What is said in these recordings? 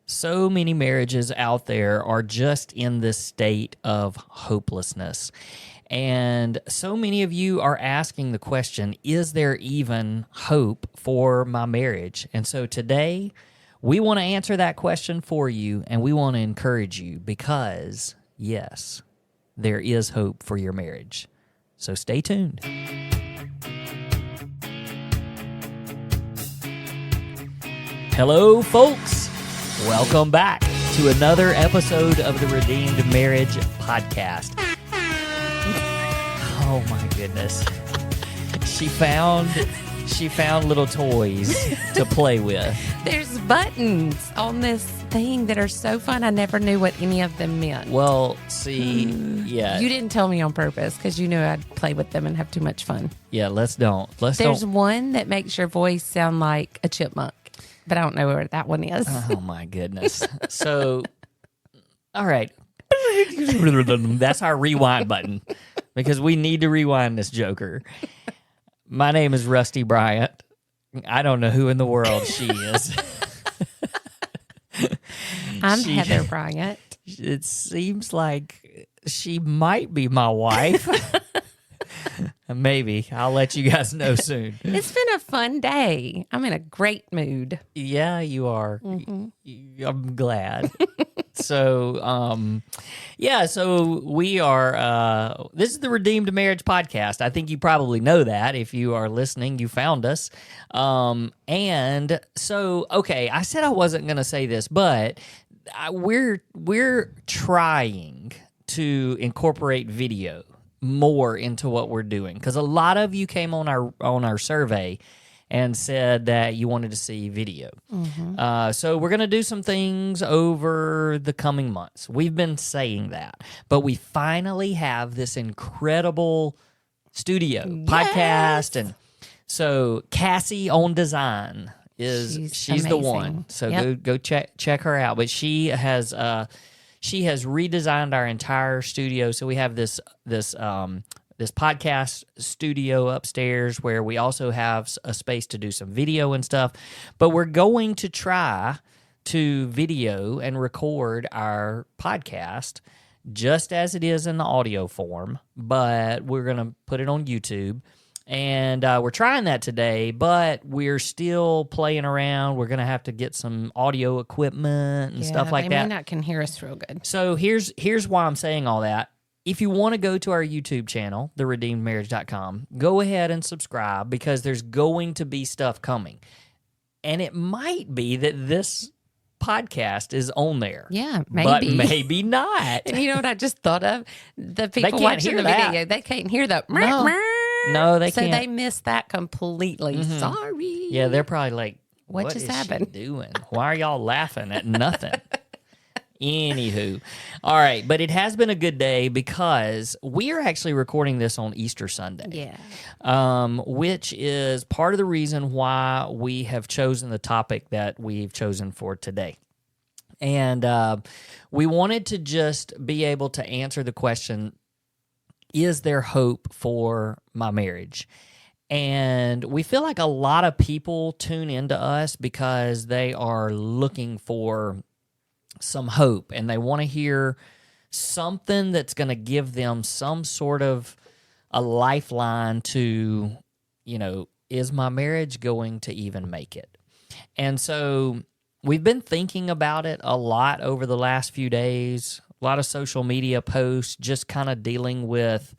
So many marriages out there are just in this state of hopelessness. And so many of you are asking the question, is there even hope for my marriage? And so today, we want to answer that question for you, and we want to encourage you because, yes, there is hope for your marriage. So stay tuned. Hello, folks. Welcome back to another episode of the Redeemed Marriage Podcast. Oh my goodness. She found little toys to play with. There's buttons on this thing that are so fun. I never knew what any of them meant. Well, see, yeah. You didn't tell me on purpose because you knew I'd play with them and have too much fun. Yeah, let's don't. There's one that makes your voice sound like a chipmunk, but I don't know where that one is. Oh my goodness. So, all right. That's our rewind button because we need to rewind this joker. My name is Rusty Bryant. I don't know who in the world she is. I'm Heather Bryant. It seems like she might be my wife. Maybe. I'll let you guys know soon. It's been a fun day. I'm in a great mood. Yeah, you are. Mm-hmm. I'm glad. So we are, this is the Redeemed Marriage Podcast. I think you probably know that. If you are listening, you found us. And so, okay, I said I wasn't going to say this, but we're trying to incorporate video more into what we're doing because a lot of you came on our survey and said that you wanted to see video. Mm-hmm. So we're going to do some things over the coming months. We've been saying that, but we finally have this incredible studio podcast, and so Cassie on design she's the one. So go check her out. But she has redesigned our entire studio. So we have this podcast studio upstairs where we also have a space to do some video and stuff. But we're going to try to video and record our podcast just as it is in the audio form, but we're going to put it on YouTube. And we're trying that today, but we're still playing around. We're going to have to get some audio equipment and stuff like that. They may not can hear us real good. So here's why I'm saying all that. If you want to go to our YouTube channel, theredeemedmarriage.com, go ahead and subscribe because there's going to be stuff coming. And it might be that this podcast is on there. Yeah, maybe. But maybe not. And you know what I just thought of? The people watching the video, they can't hear the No, they can't. So they missed that completely. Mm-hmm. Sorry. Yeah, they're probably like, what just happened? She doing? Why are y'all laughing at nothing? Anywho. All right, but it has been a good day because we are actually recording this on Easter Sunday. Yeah. Which is part of the reason why we have chosen the topic that we've chosen for today. And we wanted to just be able to answer the question, is there hope for my marriage? And we feel like a lot of people tune into us because they are looking for some hope and they want to hear something that's going to give them some sort of a lifeline to, is my marriage going to even make it? And so we've been thinking about it a lot over the last few days. A lot of social media posts just kind of dealing with,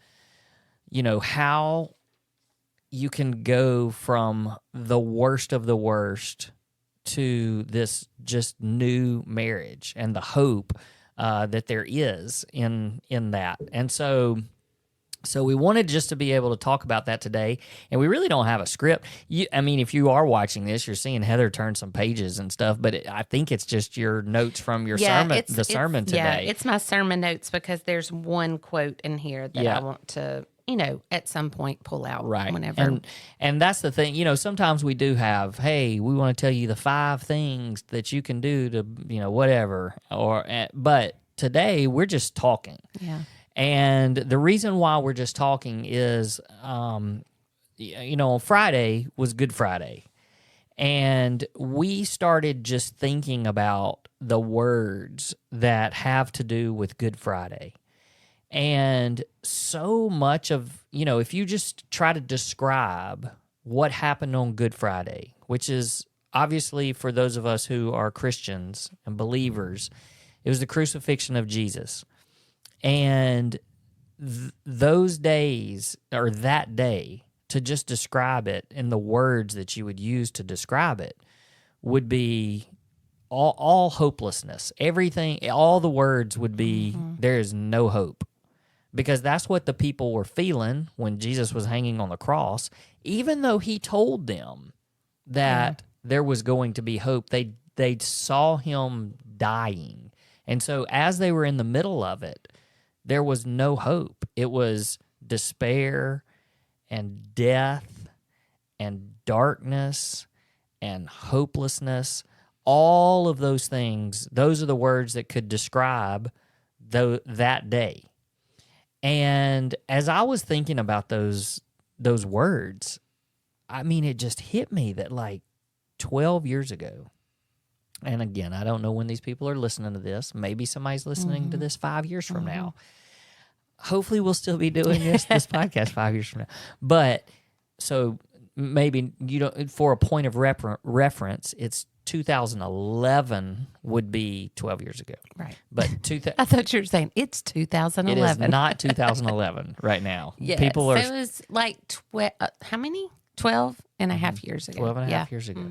how you can go from the worst of the worst to this just new marriage and the hope that there is in that. And so we wanted just to be able to talk about that today, and we really don't have a script. If you are watching this, you're seeing Heather turn some pages and stuff, but I think it's just your notes from your sermon today. Yeah, it's my sermon notes because there's one quote in here that I want to, at some point pull out whenever. And that's the thing, sometimes we do have, hey, we want to tell you the 5 things that you can do to, whatever, but today we're just talking. Yeah. And the reason why we're just talking is, Friday was Good Friday. And we started just thinking about the words that have to do with Good Friday. And so much of, if you just try to describe what happened on Good Friday, which is obviously for those of us who are Christians and believers, it was the crucifixion of Jesus. And those days, or that day, to just describe it in the words that you would use to describe it would be all hopelessness. Everything, all the words would be, there is no hope. Because that's what the people were feeling when Jesus was hanging on the cross. Even though he told them that there was going to be hope, they saw him dying. And so as they were in the middle of it, there was no hope. It was despair and death and darkness and hopelessness. All of those things, those are the words that could describe that day. And as I was thinking about those words, I mean, it just hit me that like 12 years ago, and again, I don't know when these people are listening to this. Maybe somebody's listening to this 5 years from now. Hopefully we'll still be doing this podcast 5 years from now. But so maybe, for a point of reference, it's 2011 would be 12 years ago. Right. But I thought you were saying it's 2011. It is not 2011 right now. Yes. People are. So it was like, how many? 12 and a half years ago. 12 and a half years ago.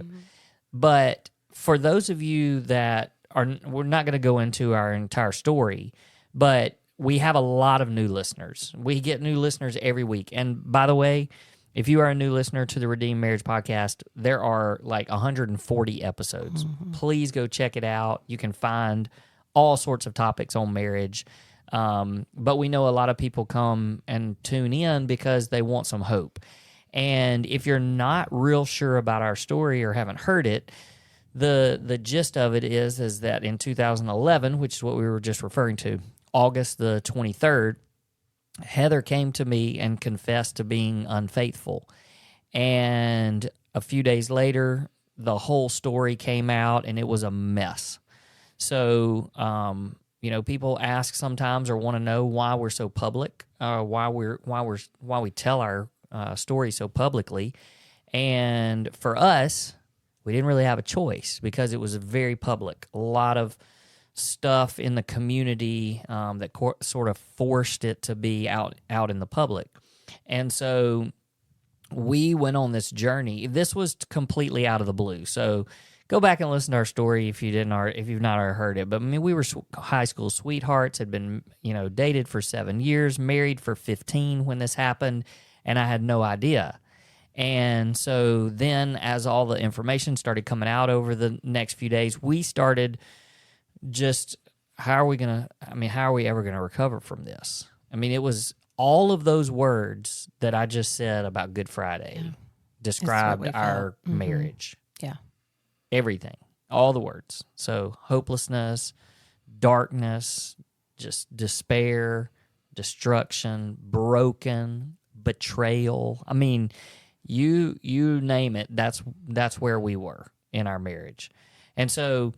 But for those of you that we're not going to go into our entire story, but we have a lot of new listeners. We get new listeners every week. And by the way, if you are a new listener to the Redeemed Marriage Podcast, there are like 140 episodes. Please go check it out. You can find all sorts of topics on marriage. But we know a lot of people come and tune in because they want some hope. And if you're not real sure about our story or haven't heard it, the gist of it is that in 2011, which is what we were just referring to, August the 23rd, Heather came to me and confessed to being unfaithful. And a few days later, the whole story came out, and it was a mess. So, people ask sometimes or want to know why we're so public, why we tell our story so publicly. And for us, we didn't really have a choice because it was very public. A lot of stuff in the community that sort of forced it to be out in the public. And so we went on this journey. This was completely out of the blue. So go back and listen to our story if you've not already heard it. But I mean, we were high school sweethearts, had been, dated for 7 years, married for 15 when this happened, and I had no idea. And so then as all the information started coming out over the next few days, we started just, how are we ever going to recover from this? I mean, it was all of those words that I just said about Good Friday described our marriage. Yeah. Everything, all the words. So hopelessness, darkness, just despair, destruction, broken, betrayal. I mean, you name it, that's where we were in our marriage. And so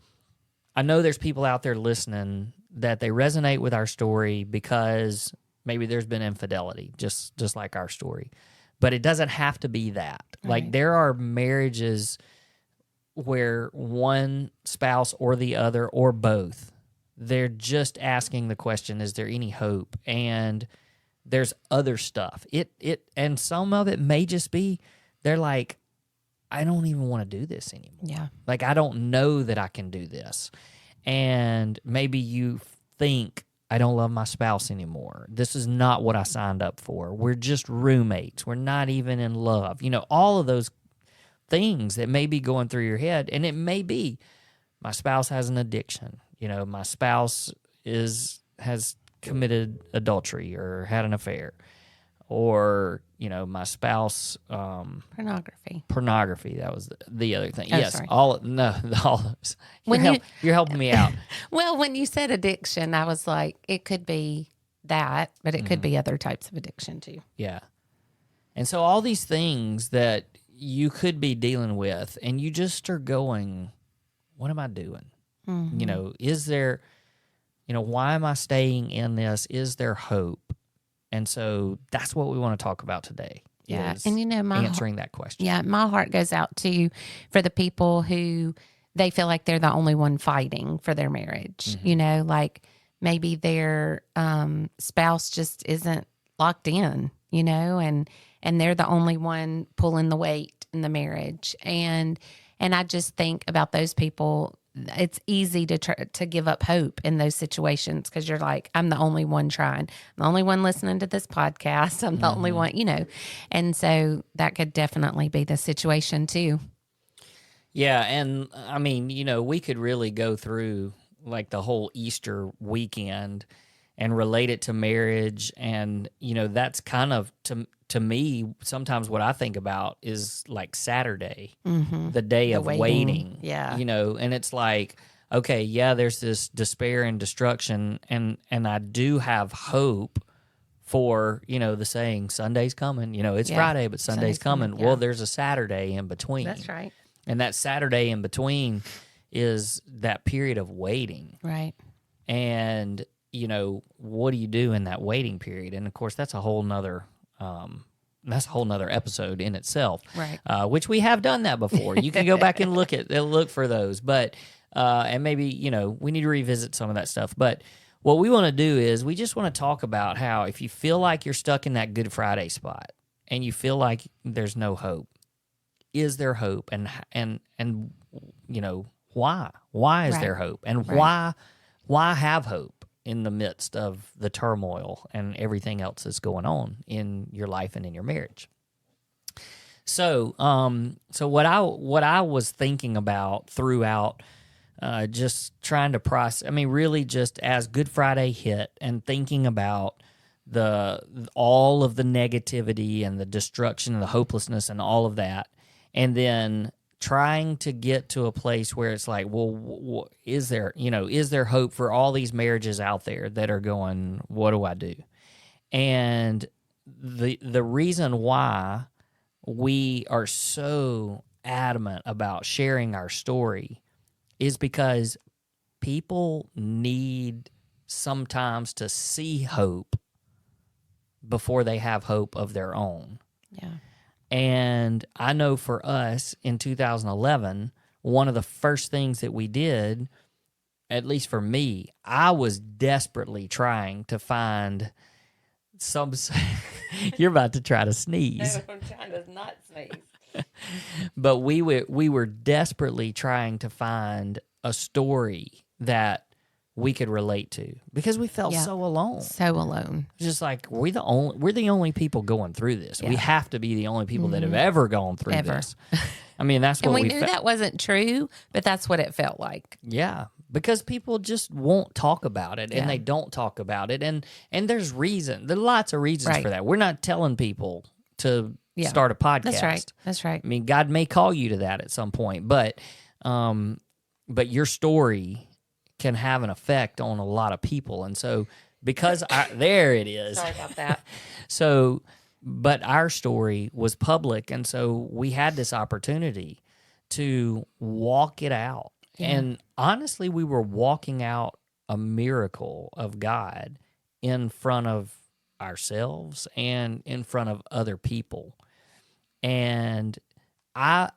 I know there's people out there listening that they resonate with our story because maybe there's been infidelity, just like our story. But it doesn't have to be that. Right. Like, there are marriages where one spouse or the other or both, they're just asking the question, is there any hope? And there's other stuff. And some of it may just be, they're like, I don't even want to do this anymore. Yeah. Like, I don't know that I can do this. And maybe you think, I don't love my spouse anymore. This is not what I signed up for. We're just roommates. We're not even in love. All of those things that may be going through your head. And it may be, my spouse has an addiction. My spouse has committed adultery or had an affair. Or, my spouse... Pornography, that was the other thing. Oh, yes, sorry. all of those. You're helping me out. Well, when you said addiction, I was like, it could be that, but it could be other types of addiction too. Yeah. And so all these things that, you could be dealing with, and you just are going, what am I doing? Mm-hmm. Is there, why am I staying in this? Is there hope? And so that's what we want to talk about today. Yeah. Is And answering that question. yeah, my heart goes out to for the people who they feel like they're the only one fighting for their marriage. Mm-hmm. Like maybe their spouse just isn't locked in, and they're the only one pulling the weight in the marriage. And I just think about those people. It's easy to give up hope in those situations because you're like, I'm the only one trying. I'm the only one listening to this podcast. I'm the only one, And so that could definitely be the situation too. Yeah, and I mean, we could really go through like the whole Easter weekend and relate it to marriage, and that's kind of to me sometimes what I think about is like Saturday, the day The of waiting. Yeah. And it's like, okay, yeah, there's this despair and destruction, and I do have hope for the saying Sunday's coming. It's Friday, but Sunday's coming. Yeah. Well, there's a Saturday in between. That's right. And that Saturday in between is that period of waiting. Right. And, what do you do in that waiting period? And of course, that's a whole nother episode in itself. Right. Which we have done that before. You can go back and look for those. But, and maybe, we need to revisit some of that stuff. But what we want to do is we just want to talk about how if you feel like you're stuck in that Good Friday spot and you feel like there's no hope, is there hope, and why? Why is there hope, and why have hope in the midst of the turmoil and everything else that's going on in your life and in your marriage? So, what I was thinking about throughout, just trying to process. I mean, really, just as Good Friday hit, and thinking about all of the negativity and the destruction and the hopelessness and all of that. And then trying to get to a place where it's like, well, is there hope for all these marriages out there that are going, what do I do? And the reason why we are so adamant about sharing our story is because people need sometimes to see hope before they have hope of their own. Yeah. And I know for us in 2011, one of the first things that we did, at least for me, I was desperately trying to find some. You're about to try to sneeze. No, I'm trying to not sneeze. But we were desperately trying to find a story that we could relate to because we felt so alone. So alone. Just like we're the only people going through this. Yeah. We have to be the only people that have ever gone through this. I mean, that's what we knew that wasn't true, but that's what it felt like. Yeah, because people just won't talk about it, and they don't talk about it, and there's reason. There are lots of reasons for that. We're not telling people to start a podcast. That's right. That's right. I mean, God may call you to that at some point, but your story can have an effect on a lot of people. And so because there it is. Sorry about that. So, but our story was public. And so we had this opportunity to walk it out. Yeah. And honestly, we were walking out a miracle of God in front of ourselves and in front of other people. And I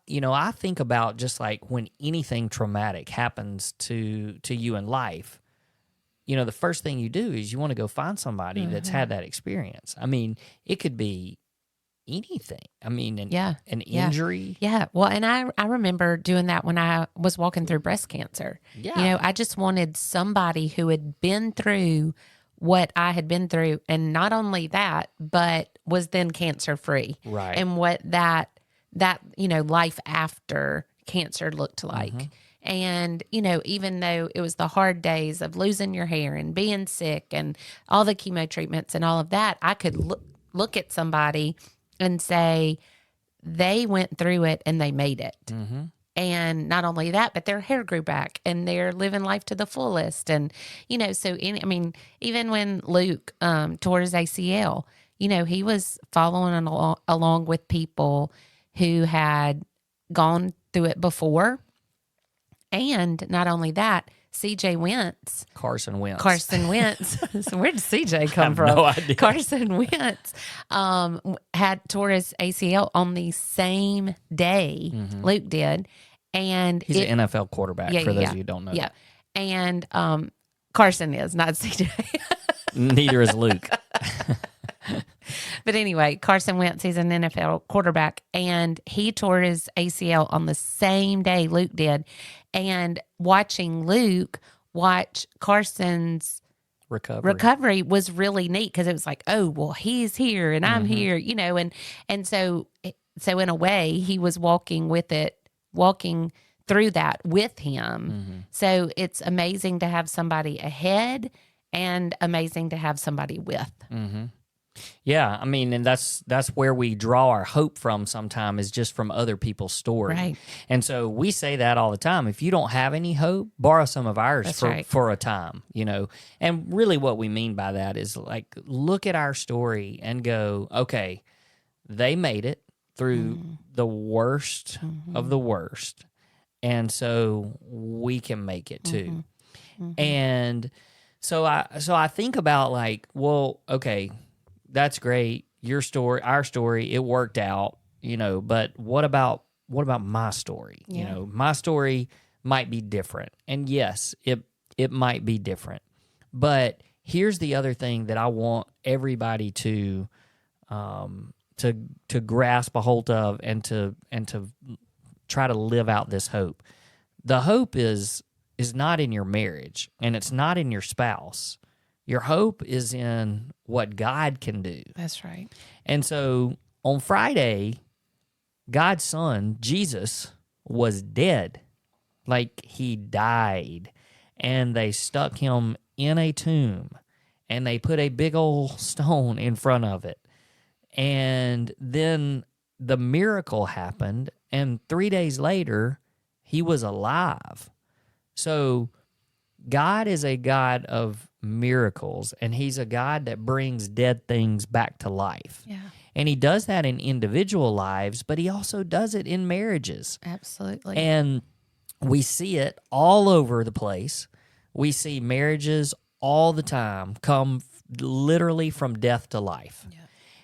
think about just like when anything traumatic happens to you in life, the first thing you do is you want to go find somebody that's had that experience. I mean, it could be anything. I mean, an injury. Yeah. Well, and I remember doing that when I was walking through breast cancer. Yeah. I just wanted somebody who had been through what I had been through, and not only that, but was then cancer free. Right. And what that life after cancer looked like. Mm-hmm. And, even though it was the hard days of losing your hair and being sick and all the chemo treatments and all of that, I could look at somebody and say, they went through it and they made it. Mm-hmm. And not only that, but their hair grew back and they're living life to the fullest. And, even when Luke tore his ACL, he was following along with people who had gone through it before. And not only that, CJ Wentz. Carson Wentz. So where did CJ come from? No idea. Carson Wentz had tore his ACL on the same day Luke did. And he's an NFL quarterback, for those of you who don't know. Yeah. And Carson is, not CJ. Neither is Luke. But anyway, Carson Wentz, he's an NFL quarterback, and he tore his ACL on the same day Luke did. And watching Luke watch Carson's recovery was really neat, because it was like, oh, well, he's here and I'm here, and so in a way he was walking through that with him. So it's amazing to have somebody ahead and amazing to have somebody with. Yeah, I mean, and that's where we draw our hope from sometimes, is just from other people's story. Right. And so we say that all the time. If you don't have any hope, borrow some of ours for a time, And really what we mean by that is, like, look at our story and go, okay, they made it through the worst of the worst. And so we can make it too. And so I think about, like, well, okay, that's great. Your story, our story, it worked out, but what about my story? Yeah. My story might be different. And yes, it might be different. But here's the other thing that I want everybody to grasp a hold of and to try to live out this hope. The hope is not in your marriage, and it's not in your spouse. Your hope is in what God can do. That's right. And so on Friday, God's son, Jesus, was dead. Like, he died. And they stuck him in a tomb. And they put a big old stone in front of it. And then the miracle happened. And 3 days later, he was alive. So God is a God of miracles, and he's a God that brings dead things back to life. Yeah. And he does that in individual lives, but he also does it in marriages. Absolutely. And we see it all over the place. We see marriages all the time come literally from death to life. Yeah.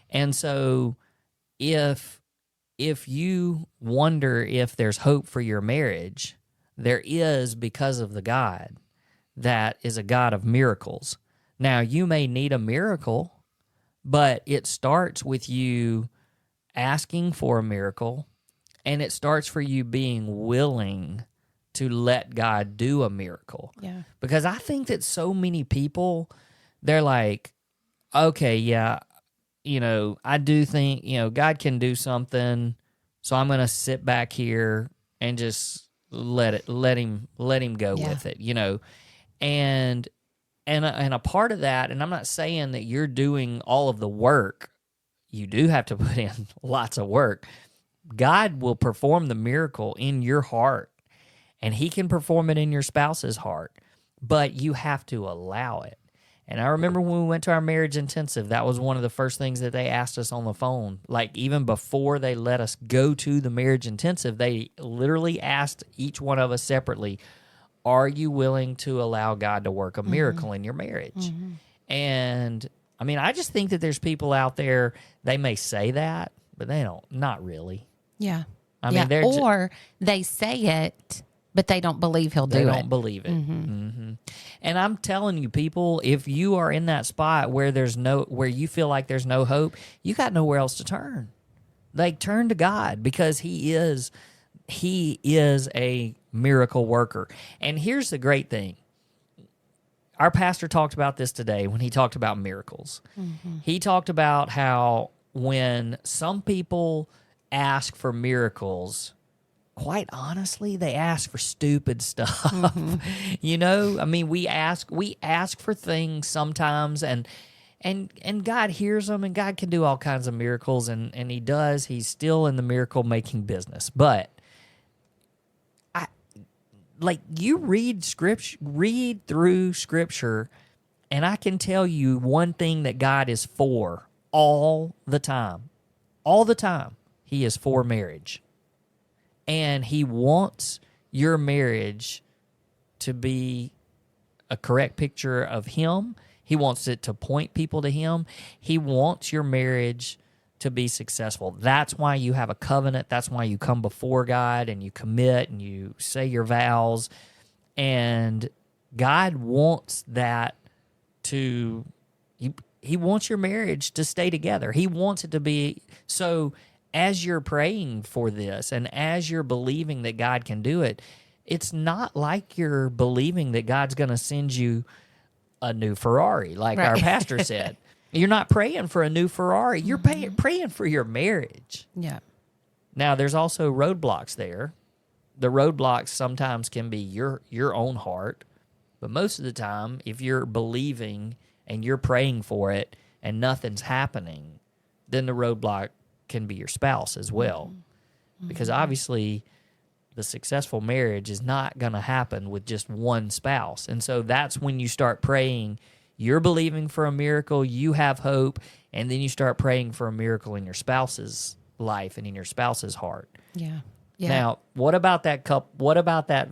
And so if you wonder if there's hope for your marriage, there is, because of the God that is a God of miracles. Now, you may need a miracle, but it starts with you asking for a miracle, and it starts for you being willing to let God do a miracle. Yeah. Because I think that so many people, they're like, okay, yeah, I do think, God can do something, so I'm going to sit back here and just let him go with it, And a part of that, and I'm not saying that you're doing all of the work. You do have to put in lots of work. God will perform the miracle in your heart, and he can perform it in your spouse's heart, but you have to allow it. And I remember when we went to our marriage intensive, that was one of the first things that they asked us on the phone. Like, even before they let us go to the marriage intensive, they literally asked each one of us separately, are you willing to allow God to work a miracle in your marriage? And I mean, I just think that there's people out there, they may say that, but they don't, not really. Yeah. I mean, they're or they say it, but they don't believe he'll do it. They don't believe it. And I'm telling you, people, if you are in that spot where where you feel like there's no hope, you got nowhere else to turn. Like, turn to God, because he is a miracle worker. And here's the great thing. Our pastor talked about this today when he talked about miracles. He talked about how when some people ask for miracles, quite honestly, they ask for stupid stuff. I mean, we ask for things sometimes, and God hears them, and God can do all kinds of miracles, and he does. He's still in the miracle making business. But you read through scripture, and I can tell you one thing that God is for all the time. All the time. He is for marriage. And he wants your marriage to be a correct picture of him. He wants it to point people to him. He wants your marriage to be successful. That's why you have a covenant. That's why you come before God and you commit and you say your vows. And God wants that to, he wants your marriage to stay together. He wants it to be. So as you're praying for this and as you're believing that God can do it, it's not like you're believing that God's going to send you a new Ferrari, like our pastor said. You're not praying for a new Ferrari. You're praying for your marriage. Yeah. Now, there's also roadblocks there. The roadblocks sometimes can be your own heart, but most of the time, if you're believing and you're praying for it and nothing's happening, then the roadblock can be your spouse as well. Because obviously, the successful marriage is not going to happen with just one spouse. And so that's when you start praying. You're believing for a miracle, you have hope, and then you start praying for a miracle in your spouse's life and in your spouse's heart. Yeah. Yeah. Now, what about that couple? What about that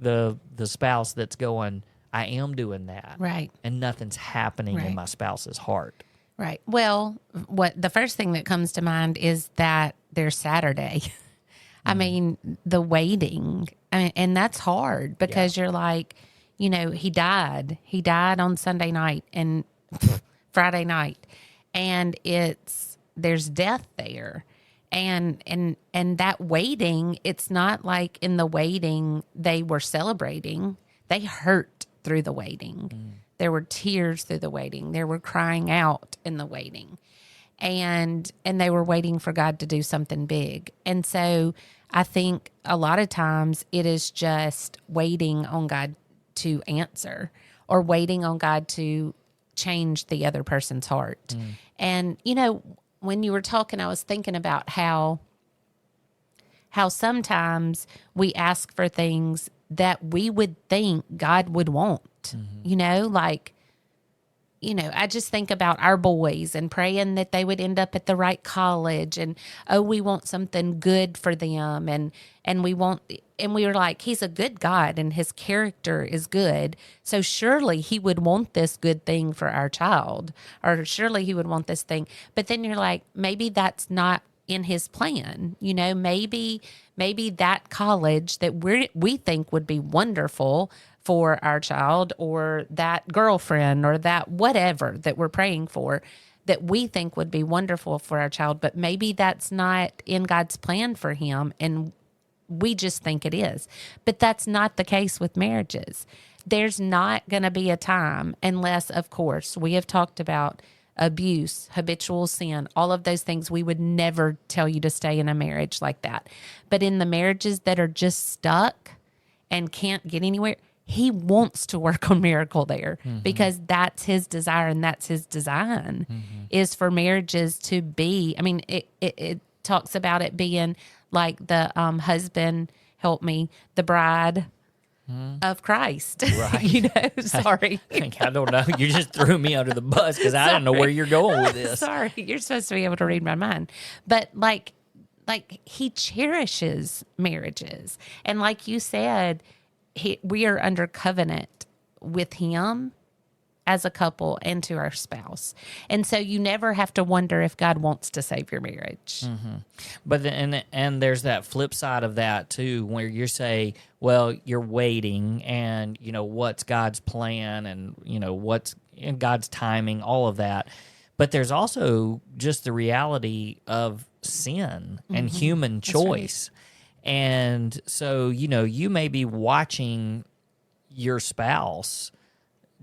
the spouse that's going, I am doing that, Right. and nothing's happening in my spouse's heart? Right. Well, what the first thing that comes to mind is that there's Saturday. I mean, the waiting, and that's hard because you're like, you know, he died on Sunday night and Friday night, and there's death there. And that waiting, it's not like in the waiting they were celebrating. They hurt through the waiting. There were tears through the waiting. There were crying out in the waiting. And they were waiting for God to do something big. And so I think a lot of times it is just waiting on God to answer or waiting on God to change the other person's heart. And, you know, when you were talking, I was thinking about how sometimes we ask for things that we would think God would want, you know, like, you know, I just think about our boys and praying that they would end up at the right college and, oh, we want something good for them. And we were like, he's a good God and his character is good. So surely he would want this good thing for our child, or surely he would want this thing. But then you're like, maybe that's not in his plan. You know, maybe that college that we think would be wonderful for our child, or that girlfriend, or that whatever that we're praying for that we think would be wonderful for our child, but maybe that's not in God's plan for him, and we just think it is. But that's not the case with marriages. There's not going to be a time, unless, of course, we have talked about abuse, habitual sin, all of those things. We would never tell you to stay in a marriage like that. But in the marriages that are just stuck and can't get anywhere, he wants to work on miracle there, because that's his desire and that's his design, is for marriages to be, I mean, it talks about it being like the husband, help me, the bride of Christ. Right. You know, sorry. I don't know. You just threw me under the bus because I don't know where you're going with this. Sorry. You're supposed to be able to read my mind. But like he cherishes marriages. And like you said, we are under covenant with him as a couple and to our spouse. And so you never have to wonder if God wants to save your marriage. But and there's that flip side of that too, where you say, well, you're waiting, and you know what's God's plan, and you know what's in God's timing, all of that. But there's also just the reality of sin and human choice. Right. And so, you know, you may be watching your spouse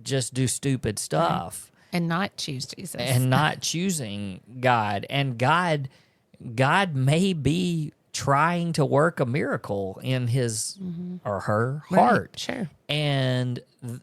just do stupid stuff. And not choose Jesus. And not choosing God. And God may be trying to work a miracle in his or her heart. Right, sure. And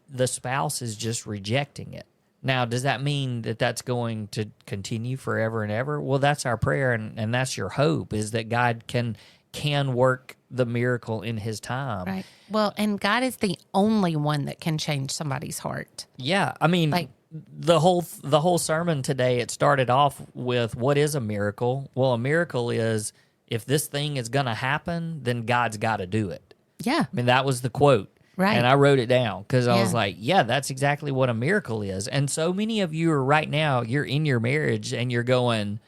the spouse is just rejecting it. Now, does that mean that that's going to continue forever and ever? Well, that's our prayer, and that's your hope, is that God can work the miracle in his time. Right. Well, and God is the only one that can change somebody's heart. Yeah. I mean, like, the whole sermon today, it started off with, what is a miracle? Well, a miracle is if this thing is going to happen, then God's got to do it. Yeah. I mean, that was the quote. Right. And I wrote it down because I was Yeah. like, yeah, that's exactly what a miracle is. And so many of you are right now, you're in your marriage and you're going,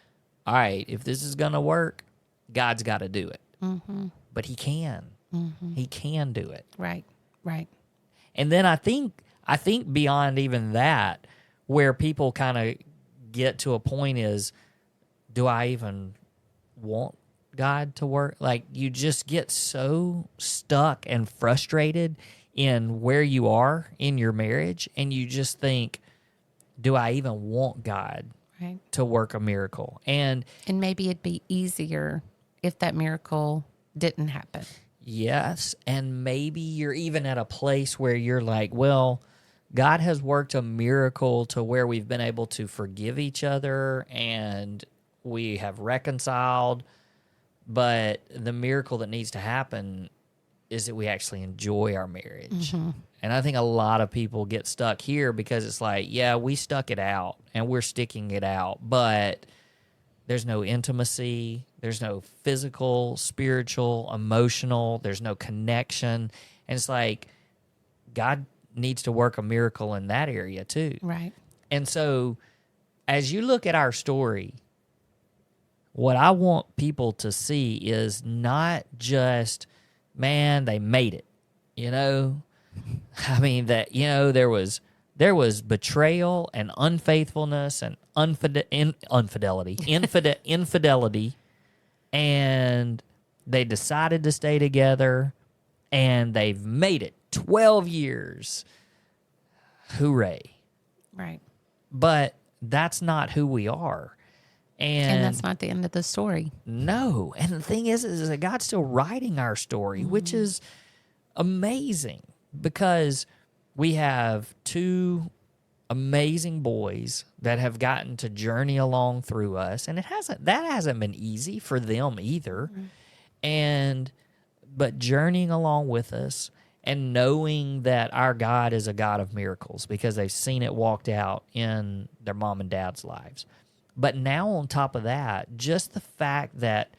all right, if this is going to work, God's got to do it. Mm-hmm. But he can. Mm-hmm. He can do it. Right. Right. And then I think beyond even that, where people kind of get to a point is, do I even want God to work? Like, you just get so stuck and frustrated in where you are in your marriage, and you just think, do I even want God Right. to work a miracle? And maybe it'd be easier if that miracle didn't happen. yes, and maybe you're even at a place where you're like, well, God has worked a miracle to where we've been able to forgive each other and we have reconciled, but the miracle that needs to happen is that we actually enjoy our marriage. Mm-hmm. And I think a lot of people get stuck here because it's like, yeah, we stuck it out and we're sticking it out, but there's no intimacy, there's no physical, spiritual, emotional, there's no connection. And it's like, God needs to work a miracle in that area too. Right. And so as you look at our story, what I want people to see is not just, man, they made it, you know? I mean, that, you know, there was betrayal and unfaithfulness and infidelity, and they decided to stay together, and they've made it 12 years. Hooray. Right. But that's not who we are. And that's not the end of the story. No. And the thing is that God's still writing our story, which is amazing, because we have two amazing boys that have gotten to journey along through us. And that hasn't been easy for them either. But journeying along with us and knowing that our God is a God of miracles because they've seen it walked out in their mom and dad's lives. But now on top of that, just the fact that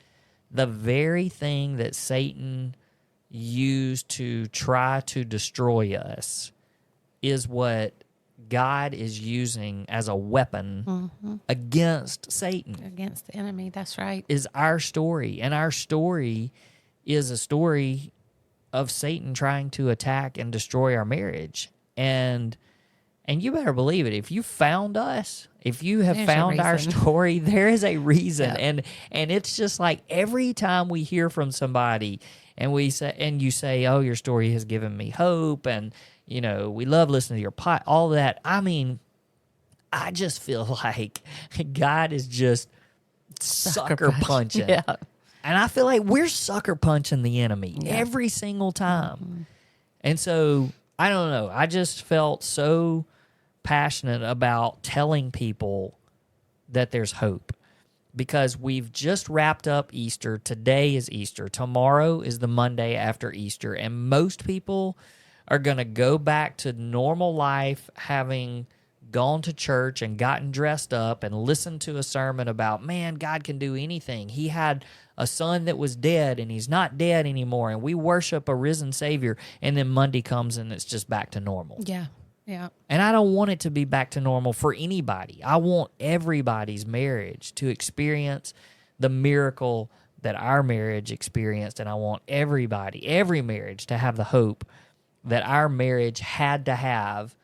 the very thing that Satan used to try to destroy us is what God is using as a weapon against Satan. Against the enemy, that's right. Is our story. And our story is a story of Satan trying to attack and destroy our marriage. And you better believe it. If you found us, if you have found our story, there is a reason. Yep. And it's just like every time we hear from somebody and you say, oh, your story has given me hope, and you know, we love listening to your all that. I mean, I just feel like God is just sucker punching. Yeah. And I feel like we're sucker punching the enemy every single time. And so, I don't know. I just felt so passionate about telling people that there's hope, because we've just wrapped up Easter. Today is Easter. Tomorrow is the Monday after Easter. And most people are going to go back to normal life, having gone to church and gotten dressed up and listened to a sermon about, man, God can do anything. He had a son that was dead and he's not dead anymore, and we worship a risen Savior. And then Monday comes and it's just back to normal. Yeah. Yeah. And I don't want it to be back to normal for anybody. I want everybody's marriage to experience the miracle that our marriage experienced. And I want every marriage to have the hope that our marriage had to have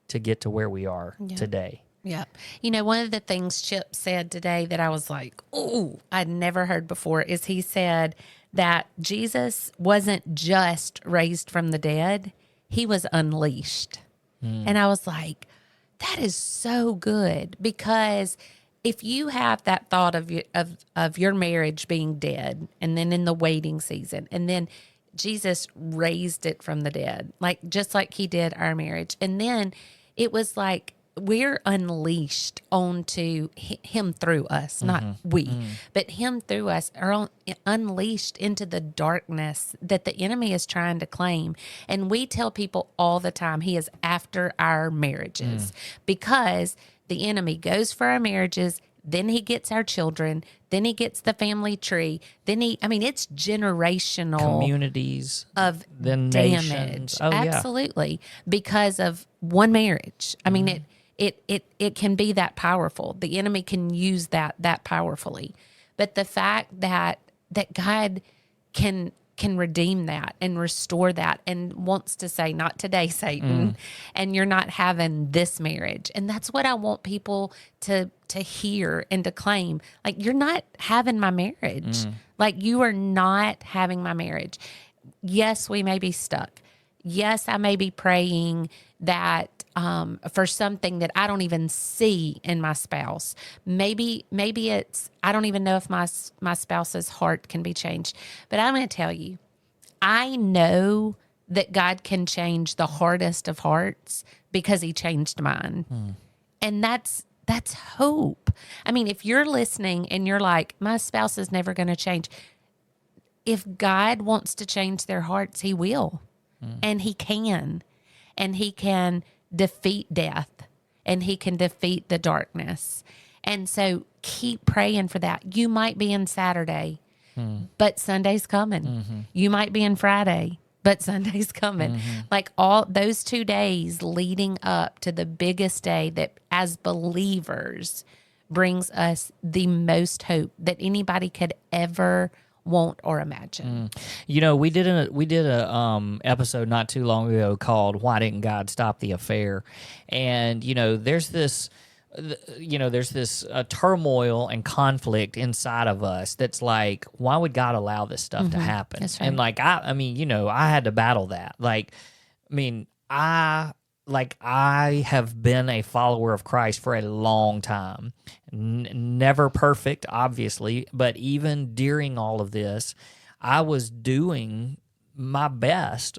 to get to where we are today. Yeah. You know, one of the things Chip said today that I was like, oh, I'd never heard before, is he said that Jesus wasn't just raised from the dead, he was unleashed. And I was like, that is so good, because if you have that thought of your marriage being dead, and then in the waiting season, and then Jesus raised it from the dead, just like he did our marriage. And then it was like we're unleashed onto him through us, not we, but him through us are unleashed into the darkness that the enemy is trying to claim. And we tell people all the time, he is after our marriages, because the enemy goes for our marriages, then he gets our children, then he gets the family tree, then it's generational Communities, of then damage. nations. Oh, yeah. Absolutely. Because of one marriage. I mean, it can be that powerful. The enemy can use that powerfully. But the fact that God can redeem that and restore that and wants to say, not today, Satan, and you're not having this marriage. And that's what I want people to hear and to claim. Like, you're not having my marriage. Like, you are not having my marriage. Yes, we may be stuck. Yes, I may be praying that for something that I don't even see in my spouse. Maybe it's, I don't even know if my spouse's heart can be changed. But I'm going to tell you, I know that God can change the hardest of hearts because he changed mine. And that's hope. I mean, if you're listening and you're like, my spouse is never going to change. If God wants to change their hearts, he will. And he can. And he can defeat death. And he can defeat the darkness. And so keep praying for that. You might be in Saturday, but Sunday's coming. You might be in Friday, but Sunday's coming. Like, all those 2 days leading up to the biggest day that as believers brings us the most hope that anybody could ever want or imagine. You know, we did a episode not too long ago called "Why Didn't God Stop the Affair?" And there's this turmoil and conflict inside of us that's like, why would God allow this stuff to happen? That's right. And like, I had to battle that. I have been a follower of Christ for a long time. Never perfect, obviously, but even during all of this, I was doing my best,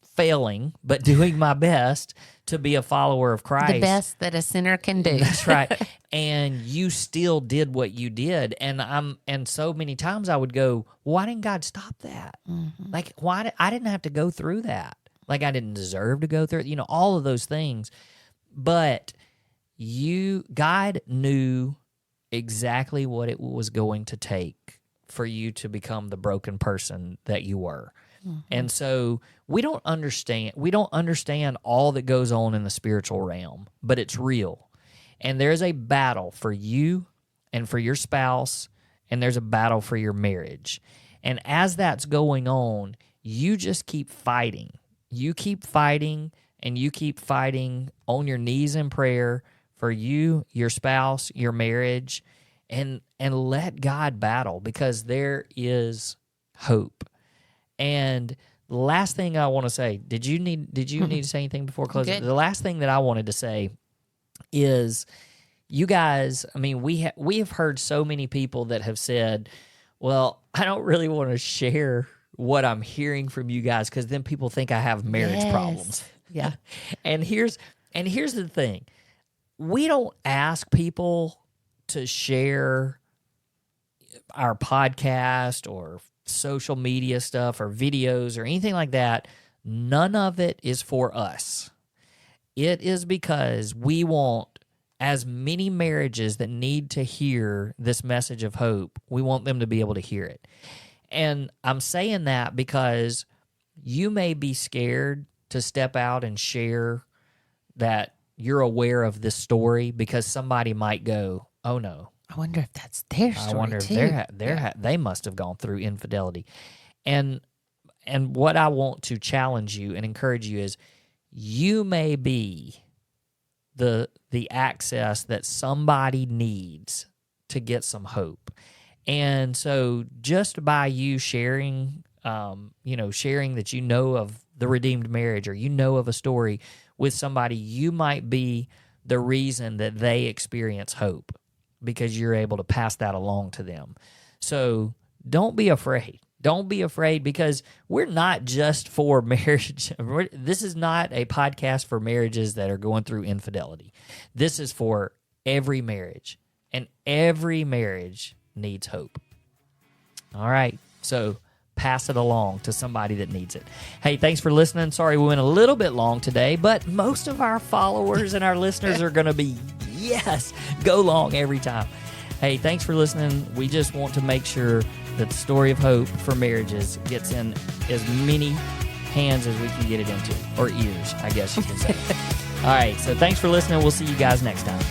failing, but doing my best to be a follower of Christ. The best that a sinner can do. That's right. And you still did what you did. And so many times I would go, why didn't God stop that? Like, I didn't have to go through that. Like, I didn't deserve to go through it, all of those things. But God knew exactly what it was going to take for you to become the broken person that you were. And so we don't understand all that goes on in the spiritual realm, but it's real. And there's a battle for you and for your spouse, and there's a battle for your marriage. And as that's going on, you just keep fighting. You keep fighting, and you keep fighting on your knees in prayer for you, your spouse, your marriage, and let God battle, because there is hope. And the last thing I want to say, did you need to say anything before closing? Good. The last thing that I wanted to say is, you guys, we have heard so many people that have said, well, I don't really want to share what I'm hearing from you guys, because then people think I have marriage problems. Yeah. And here's the thing. We don't ask people to share our podcast or social media stuff or videos or anything like that. None of it is for us. It is because we want as many marriages that need to hear this message of hope, we want them to be able to hear it. And I'm saying that because you may be scared to step out and share that you're aware of this story, because somebody might go, oh no, I wonder if that's their story. I wonder too. if they must have gone through infidelity. And what I want to challenge you and encourage you is, you may be the access that somebody needs to get some hope. And so just by you sharing, sharing that of the redeemed marriage, or of a story with somebody, you might be the reason that they experience hope, because you're able to pass that along to them. So don't be afraid. Don't be afraid, because we're not just for marriage. This is not a podcast for marriages that are going through infidelity. This is for every marriage, and every marriage needs hope. All right, so pass it along to somebody that needs it. Hey, thanks for listening. Sorry we went a little bit long today, but most of our followers and our listeners are going to be, yes, go long every time. Hey, thanks for listening. We just want to make sure that the story of hope for marriages gets in as many hands as we can get it into, or ears, I guess you can say. All right, so thanks for listening. We'll see you guys next time.